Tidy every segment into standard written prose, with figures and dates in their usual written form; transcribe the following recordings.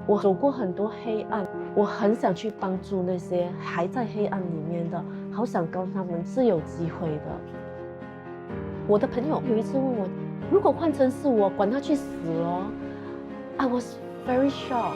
我走过很多黑暗，我很想去帮助那些还在黑暗里面的，好想告诉他们是有机会的。我的朋友有一次问我，如果换成是我，管他去死哦。I was very shocked。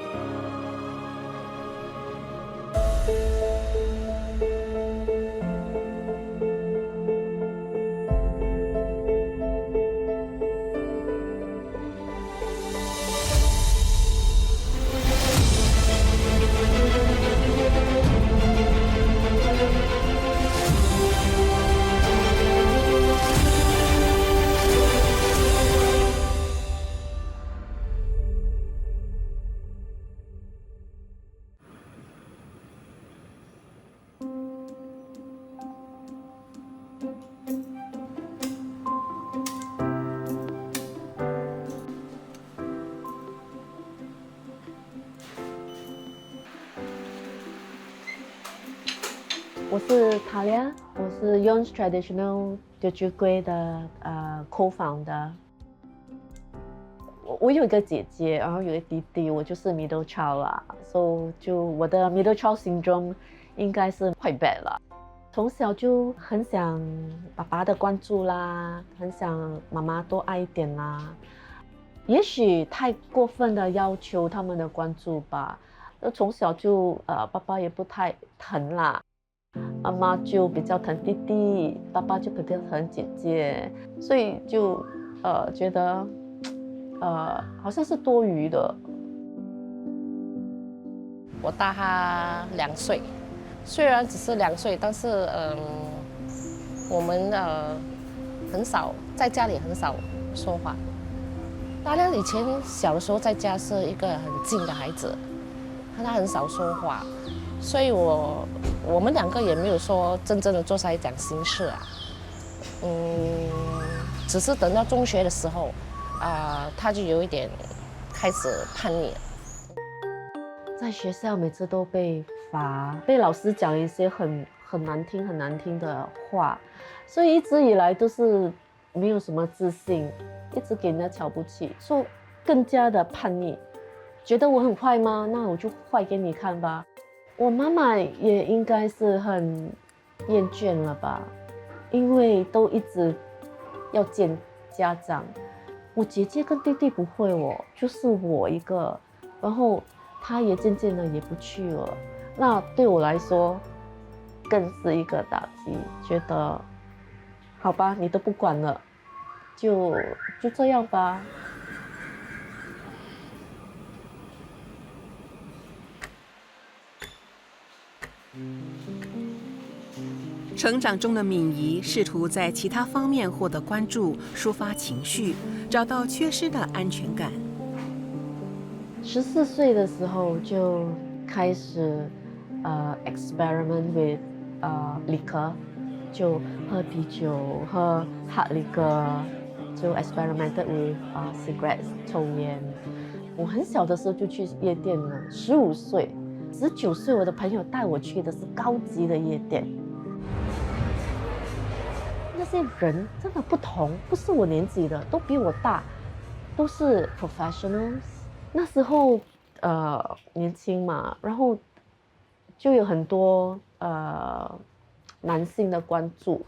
我是 Talia， 我是 Young Traditional Teochew Gui 的co-founder。我有一个姐姐，然后有一个弟弟，我就是 middle child 啦，所以就我的 middle child syndrome 应该是 quite bad 啦。从小就很想爸爸的关注啦，很想妈妈多爱一点啦。也许太过分的要求他们的关注吧。从小就爸爸也不太疼啦。妈妈就比较疼弟弟，爸爸就比较疼姐姐，所以就觉得好像是多余的。我大他2岁，虽然只是2岁，但是我们很少在家里很少说话。大亮以前小的时候在家是一个很静的孩子，他很少说话。所以我们2个也没有说真正的坐下来讲心事啊，只是等到中学的时候，他就有一点开始叛逆了。在学校每次都被罚，被老师讲一些很难听的话，所以一直以来都是没有什么自信，一直给人家瞧不起，所以更加的叛逆。觉得我很坏吗？那我就坏给你看吧。我妈妈也应该是很厌倦了吧，因为都一直要见家长。我姐姐跟弟弟不会哦，就是我一个，然后她也渐渐的也不去了。那对我来说更是一个打击，觉得好吧，你都不管了，就这样吧。成长中的敏仪试图在其他方面获得关注，抒发情绪，找到缺失的安全感。14岁的时候就开始experiment with liquor， 就喝啤酒，喝 hard liquor， 就 experimented with cigarettes， 抽烟。我很小的时候就去夜店了，15岁、19岁，我的朋友带我去的是高级的夜店。那些人真的不同，不是我年纪的，都比我大，都是 professionals。那时候年轻嘛，然后就有很多男性的关注，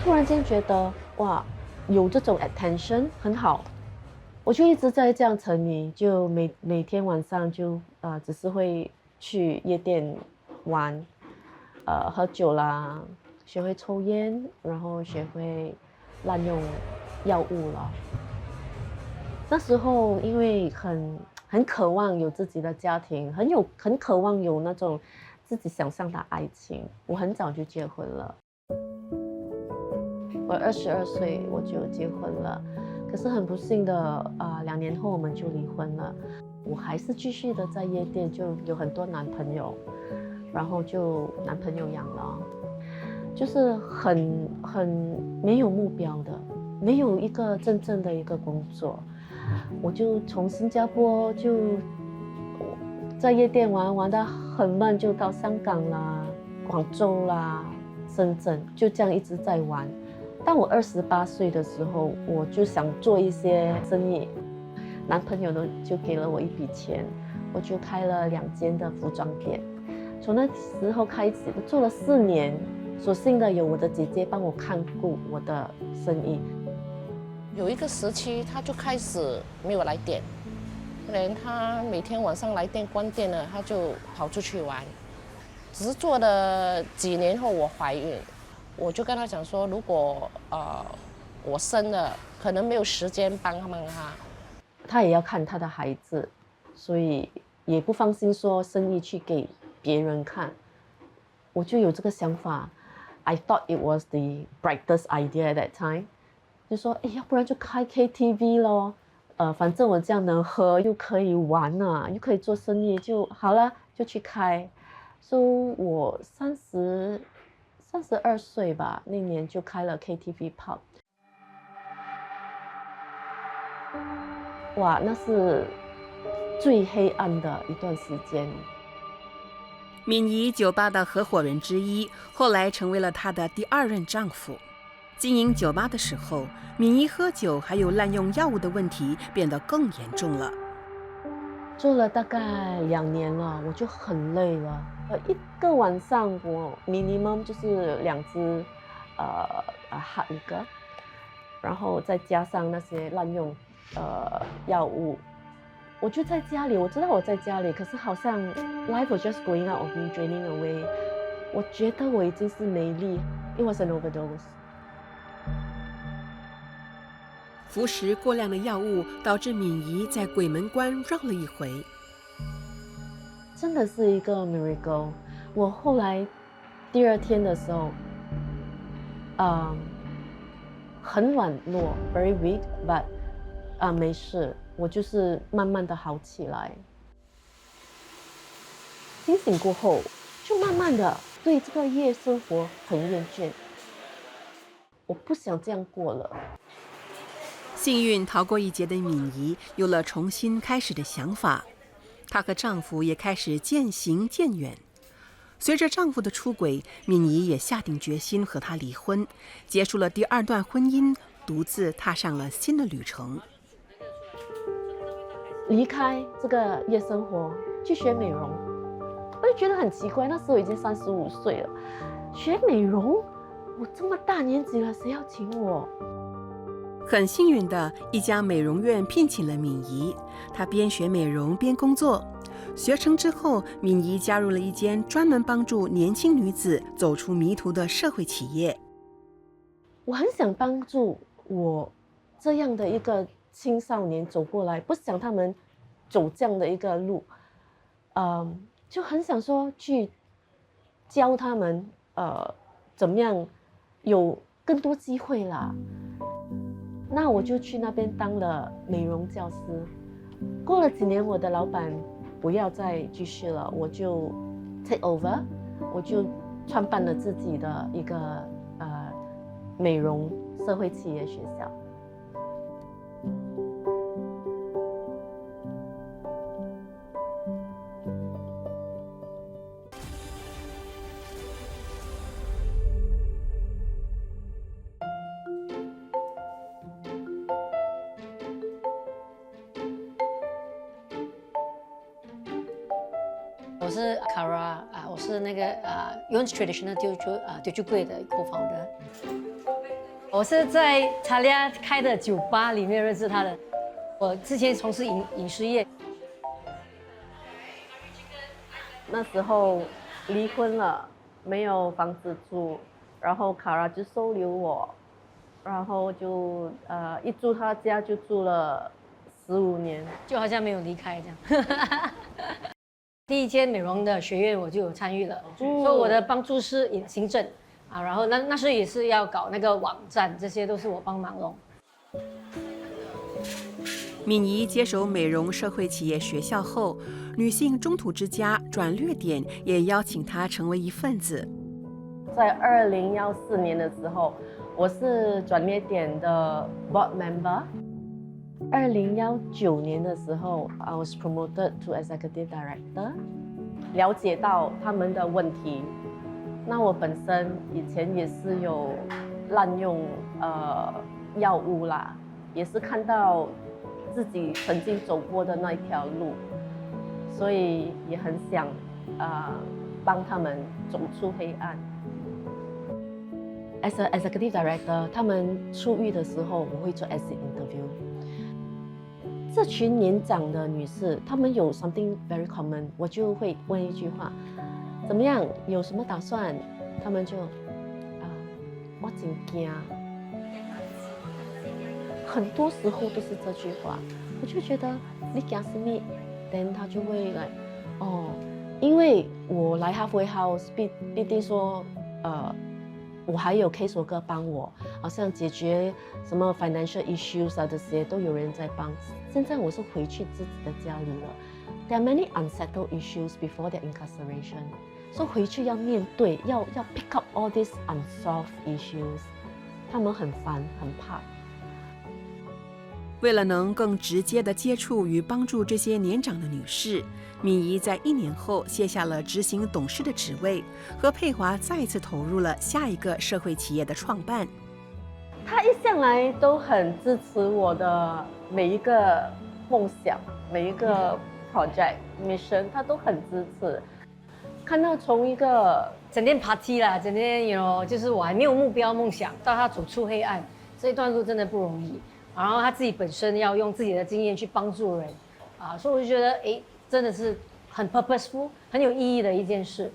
突然间觉得哇，有这种 attention 很好，我就一直在这样沉迷，就每天晚上就只是会去夜店玩，喝酒啦。学会抽烟，然后学会滥用药物了。那时候因为很渴望有自己的家庭，很渴望有那种自己想象的爱情，我很早就结婚了。我22岁我就结婚了，可是很不幸的2年后我们就离婚了。我还是继续的在夜店，就有很多男朋友，然后就男朋友养了。就是很没有目标的，没有一个真正的一个工作。我就从新加坡就在夜店玩得很闷，就到香港啦、广州啦、深圳，就这样一直在玩。当我28岁的时候，我就想做一些生意。男朋友呢就给了我一笔钱，我就开了2间的服装店。从那时候开始，做了4年，所幸的有我的姐姐帮我看顾我的生意。有一个时期，他就开始没有来店，连他每天晚上来店关店了，他就跑出去玩。只是做了几年后，我怀孕，我就跟他讲说，如果我生了，可能没有时间帮他。他也要看他的孩子，所以也不放心说生意去给别人看。我就有这个想法 ，I thought it was the brightest idea at that time。就说，哎，要不然就开 KTV 咯，反正我这样能喝，又可以玩啊，又可以做生意，就好了，就去开。所以我32岁吧，那年就开了 KTV pub。哇，那是最黑暗的一段时间。敏仪酒吧的合伙人之一，后来成为了她的第2任丈夫。经营酒吧的时候，敏仪喝酒还有滥用药物的问题变得更严重了。做了大概2年了，我就很累了。一个晚上我 minimum 就是2支hard liquor，然后再加上那些滥用药物，我就在家里，我知道我在家里，可是好像 life was just going out of me, draining away。我觉得我已经是没力 ，it was an overdose。服食过量的药物导致敏仪在鬼门关绕了一回。真的是一个 miracle。我后来第2天的时候，很软弱 ，very weak，but 没事，我就是慢慢的好起来。清醒过后，就慢慢的对这个夜生活很厌倦，我不想这样过了。幸运逃过一劫的敏仪有了重新开始的想法，她和丈夫也开始渐行渐远。随着丈夫的出轨，敏仪也下定决心和他离婚，结束了第2段婚姻，独自踏上了新的旅程。离开这个夜生活，去学美容，我就觉得很奇怪。那时候已经35岁了，学美容，我这么大年纪了，谁要请我？很幸运的，一家美容院聘请了敏仪，她边学美容边工作。学成之后，敏仪加入了一间专门帮助年轻女子走出迷途的社会企业。我很想帮助我这样的一个青少年走过来，不想他们走这样的一个路，就很想说去教他们怎么样有更多机会啦。那我就去那边当了美容教师。过了几年，我的老板不要再继续了，我就 take over， 我就创办了自己的一个美容社会企业学校。我是 Kara 我是那个Yuan's Traditional Teochew Gui 的 co-founder。我是在查利亚开的酒吧里面认识他的。我之前从事饮食业，那时候离婚了，没有房子住，然后卡拉就收留我，然后就一住他家就住了15年，就好像没有离开这样。第一间美容的学院我就有参与了，所以我的帮助是行政然后那时候也是要搞那个网站，这些都是我帮忙咯。敏仪接手美容社会企业学校后，女性中途之家转略点也邀请她成为一份子。在2014年的时候，我是转略点的 board member。2019年的时候 ，I was promoted to executive director。了解到他们的问题，那我本身以前也是有滥用药物啦，也是看到自己曾经走过的那一条路，所以也很想帮他们走出黑暗。As an executive director， 他们出狱的时候，我会做 exit interview。这群年长的女士，她们有 something very common， 我就会问一句话：怎么样？有什么打算？她们就我真惊。很多时候都是这句话，我就觉得你惊什么 ？Then 她就会来，因为我来 Halfway House， 必定说我还有 case worker 帮我，好像解决什么 financial issues 啊，这些都有人在帮。现在我是回去自己的家里了。There are many unsettled issues before their incarceration， 所以回去要面对，要 pick up all these unsolved issues， 他们很烦，很怕。为了能更直接地接触与帮助这些年长的女士，敏仪在1年后卸下了执行董事的职位，和佩华再次投入了下一个社会企业的创办。他一向来都很支持我的每一个梦想，每一个 project mission， 他都很支持。看到从一个整天 party 啦，整天就是我还没有目标梦想，到他走出黑暗这一段路真的不容易。然后他自己本身要用自己的经验去帮助人，所以我就觉得，真的是很 purposeful， 很有意义的一件事。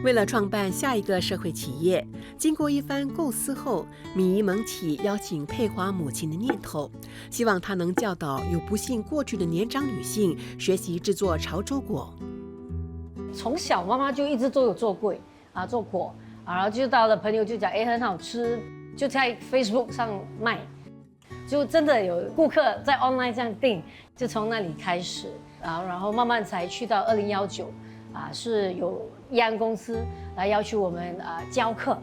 为了创办下一个社会企业，经过一番构思后，敏仪萌起邀请佩华母亲的念头，希望她能教导有不幸过去的年长女性学习制作潮州果。从小妈妈就一直都有做柜做果。然后就到了朋友就讲，很好吃，就在 Facebook 上卖，就真的有顾客在 online 这样订，就从那里开始，然后慢慢才去到2019，是有义安公司来要求我们教课，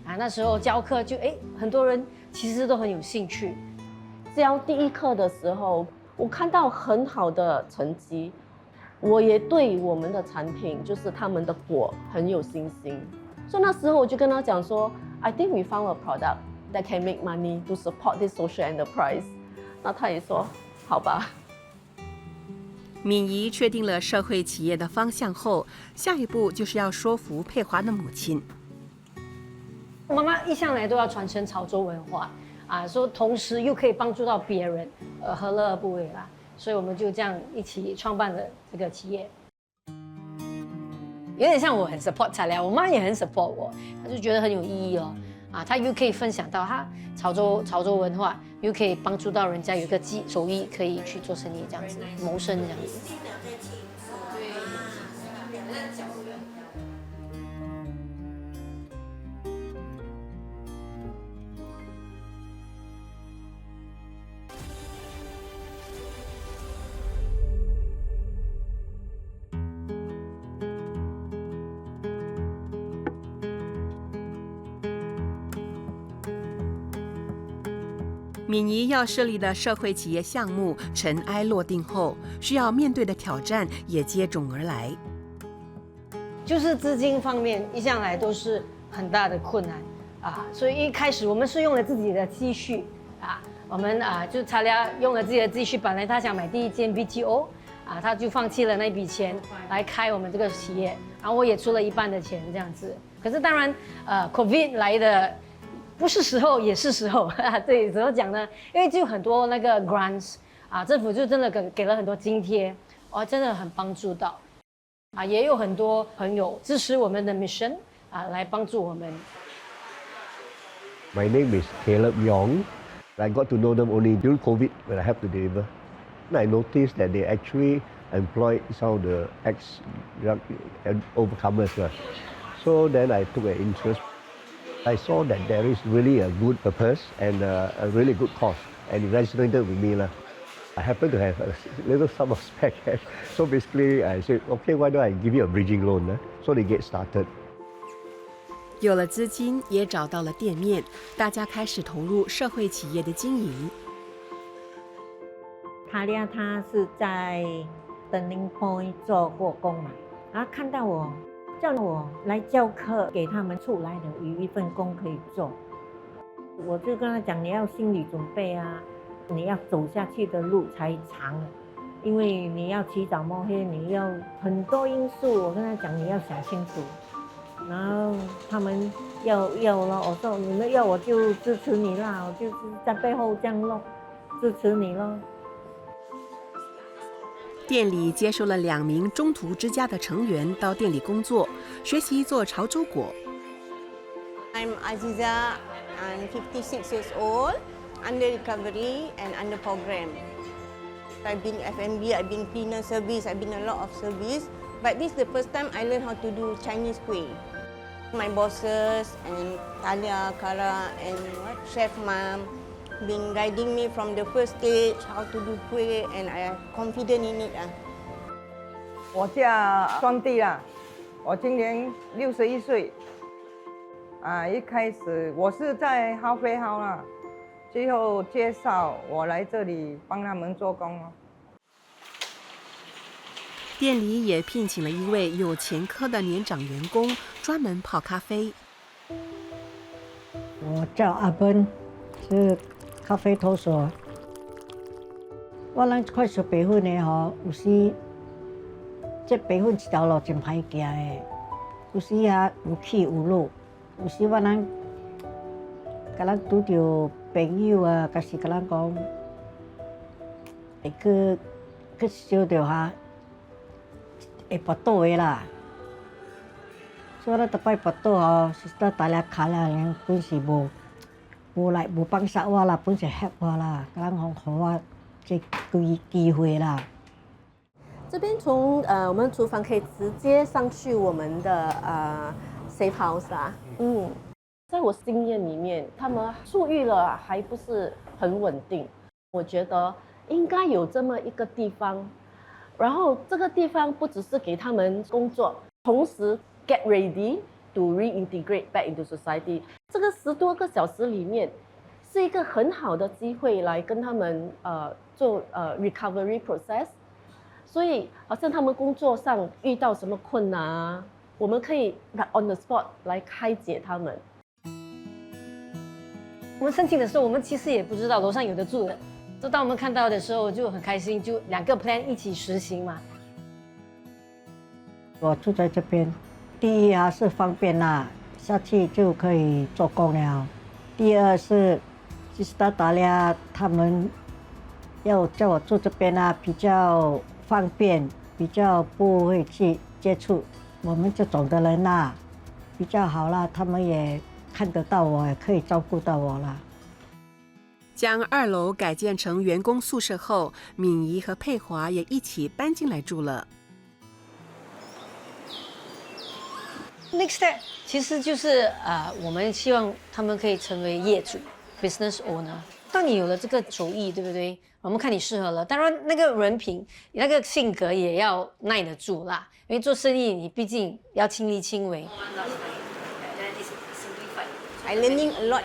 那时候教课就很多人其实都很有兴趣。教第一课的时候，我看到很好的成绩，我也对我们的产品，就是他们的果很有信心。所以那时候我就跟他讲说 ，I think we found a product that can make money to support this social enterprise。那他也说，好吧。敏仪确定了社会企业的方向后，下一步就是要说服佩华的母亲。妈妈一向来都要传承潮州文化说同时又可以帮助到别人，何乐而不为啦？所以我们就这样一起创办了这个企业。有点像我很 support 材料，我妈也很 support 我，她就觉得很有意义她又可以分享到她潮州文化，又可以帮助到人家有一个手艺可以去做生意，这样子谋生这样子。敏仪要设立的社会企业项目尘埃落定后，需要面对的挑战也接踵而来。就是资金方面一向来都是很大的困难所以一开始我们是用了自己的积蓄我们就查理用了自己的积蓄，本来他想买第一间 BTO他就放弃了那笔钱来开我们这个企业，然后我也出了一半的钱这样子。可是当然COVID 来的。不是时候也是时候对，怎么讲呢？因为就很多那个 grants 政府就真的给了很多津贴，真的很帮助到也有很多朋友支持我们的 mission 来帮助我们。My name is Caleb Yong. I got to know them only during COVID when I helped to deliver. And I noticed that they actually employed some of the ex-drug overcomers. So then I took an interest. I saw that there is really a good purpose and a really good cause, and it resonated with me. I happen to have a little sum of spare cash, so basically I said, okay, why don't I give you a bridging loan? So they get started. 有了资金，也找到了店面，大家开始投入社会企业的经营。塔利亚他是在 Turning Point 做过工嘛，然后看到我。叫我来教课，给他们出来的有一份工可以做。我就跟他讲，你要心理准备啊，你要走下去的路才长，因为你要起早摸黑，你要很多因素。我跟他讲，你要想清楚。然后他们要了，我说你们要我就支持你啦，我就是在背后这样弄，支持你咯。店里接收了2名中途之家的成员到店里工作，学习做潮州果。I'm Aziza. I'm 56 years old, under recovery and under program. I've been F&B, I've been cleaner service, I've been a lot of service. But this is the first time I learned how to do Chinese kuih. My bosses and Talia, Kara and Chef Mom been guiding me from the first stage how to do kuih, and I am confident in it. 我叫双弟啦，我今年61岁。一开始我是在咖啡行啦，最后介绍我来这里帮他们做工哦。店里也聘请了一位有前科的年长员工，专门泡咖啡。我叫阿奔，是咖啡投手。我咱快速白粉的吼，有时这白粉一条路真歹行的，有时啊有起有落，有时我咱甲咱拄着朋友啊，甲是甲咱讲，会去烧着哈。会跋倒的啦，所以咱逐摆跋倒吼，是咱大家卡啦，本是无帮杀我啦，本是吓我啦，甲咱讲互我这机会啦。这边从我们厨房可以直接上去我们的safe house 啊。在我经验里面，他们出狱了还不是很稳定，我觉得应该有这么一个地方。然后这个地方不只是给他们工作，同时 get ready to reintegrate back into society。这个10多个小时里面，是一个很好的机会来跟他们做recovery process。所以好像他们工作上遇到什么困难啊，我们可以 on the spot 来开解他们。我们申请的时候，我们其实也不知道楼上有得住的。就当我们看到的时候就很开心，就2个 plan 一起实行嘛。我住在这边，第一啊是方便啦，下去就可以做工了。第二是，其实大家他们要叫我住这边啊，比较方便，比较不会去接触我们这种的人啦，比较好啦，他们也看得到我，也可以照顾到我啦。将2楼改建成员工宿舍后，敏仪和佩华也一起搬进来住了。Next step 其实就是我们希望他们可以成为业主 ，business owner。当你有了这个手艺，对不对？我们看你适合了，当然那个人品、那个性格也要耐得住啦。因为做生意，你毕竟要亲力亲为。I learning a lot.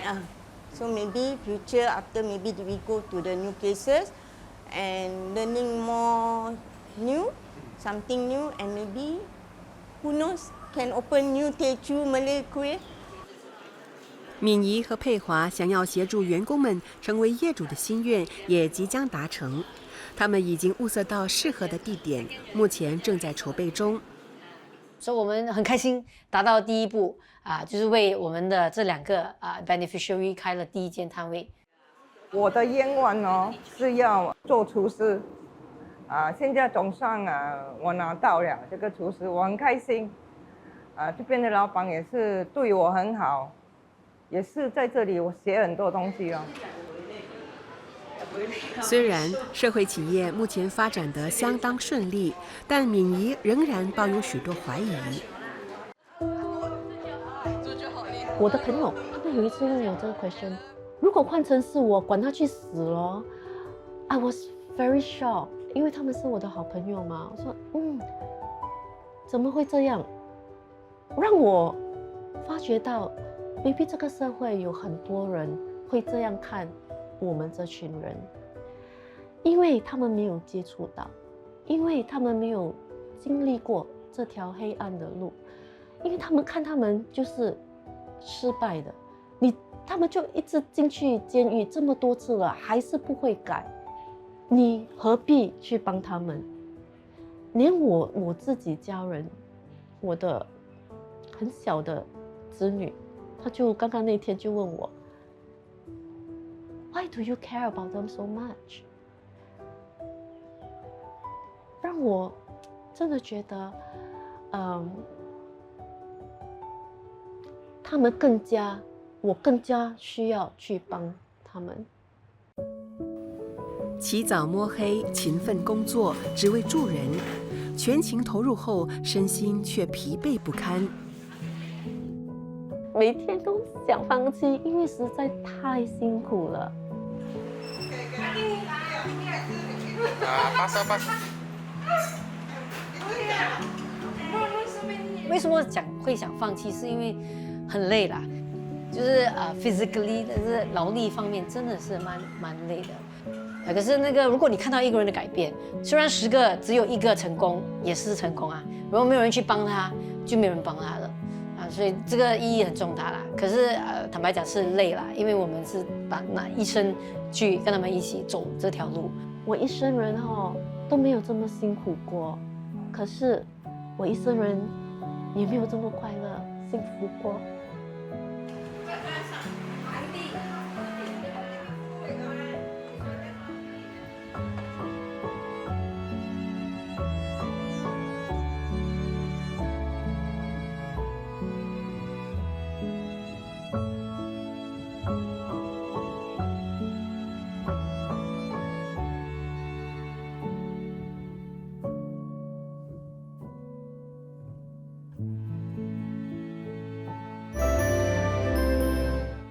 So maybe future after maybe we go to the new places and learning more new, something new, and maybe who knows can open new Teochew Malay kuih. 敏仪和佩华想要协助员工们成为业主的心愿也即将达成，他们已经物色到适合的地点，目前正在筹备中。所以我们很开心达到第一步就是为我们的这2个beneficiary 开了第1间摊位。我的愿望是要做厨师，现在总算我拿到了这个厨师，我很开心。这边的老板也是对我很好，也是在这里我学很多东西哦。虽然社会企业目前发展得相当顺利，但敏仪仍然抱有许多怀疑。我的朋友他们有一次问我这个 question， 如果换成是我，管他去死咯。I was very shocked， 因为他们是我的好朋友嘛。我说怎么会这样？让我发觉到 maybe 这个社会有很多人会这样看我们这群人，因为他们没有接触到，因为他们没有经历过这条黑暗的路，因为他们看他们就是失败的。你他们就一直进去监狱这么多次了，还是不会改，你何必去帮他们？连我自己家人，我的很小的子女，他就刚刚那天就问我 ，Why do you care about them so much？ 让我真的觉得，他们我更加需要去帮他们。起早摸黑，勤奋工作，只为助人，全情投入后，身心却疲惫不堪。每天都想放弃，因为实在太辛苦了。为什么会想放弃？是因为很累啦，就是physically 但是劳力方面真的是蛮累的。可是如果你看到一个人的改变，虽然10个只有1个成功，也是成功啊。如果没有人去帮他，就没有人帮他了所以这个意义很重大啦。可是坦白讲是累啦，因为我们是拿一生去跟他们一起走这条路。我一生人都没有这么辛苦过，可是我一生人也没有这么快乐、幸福过。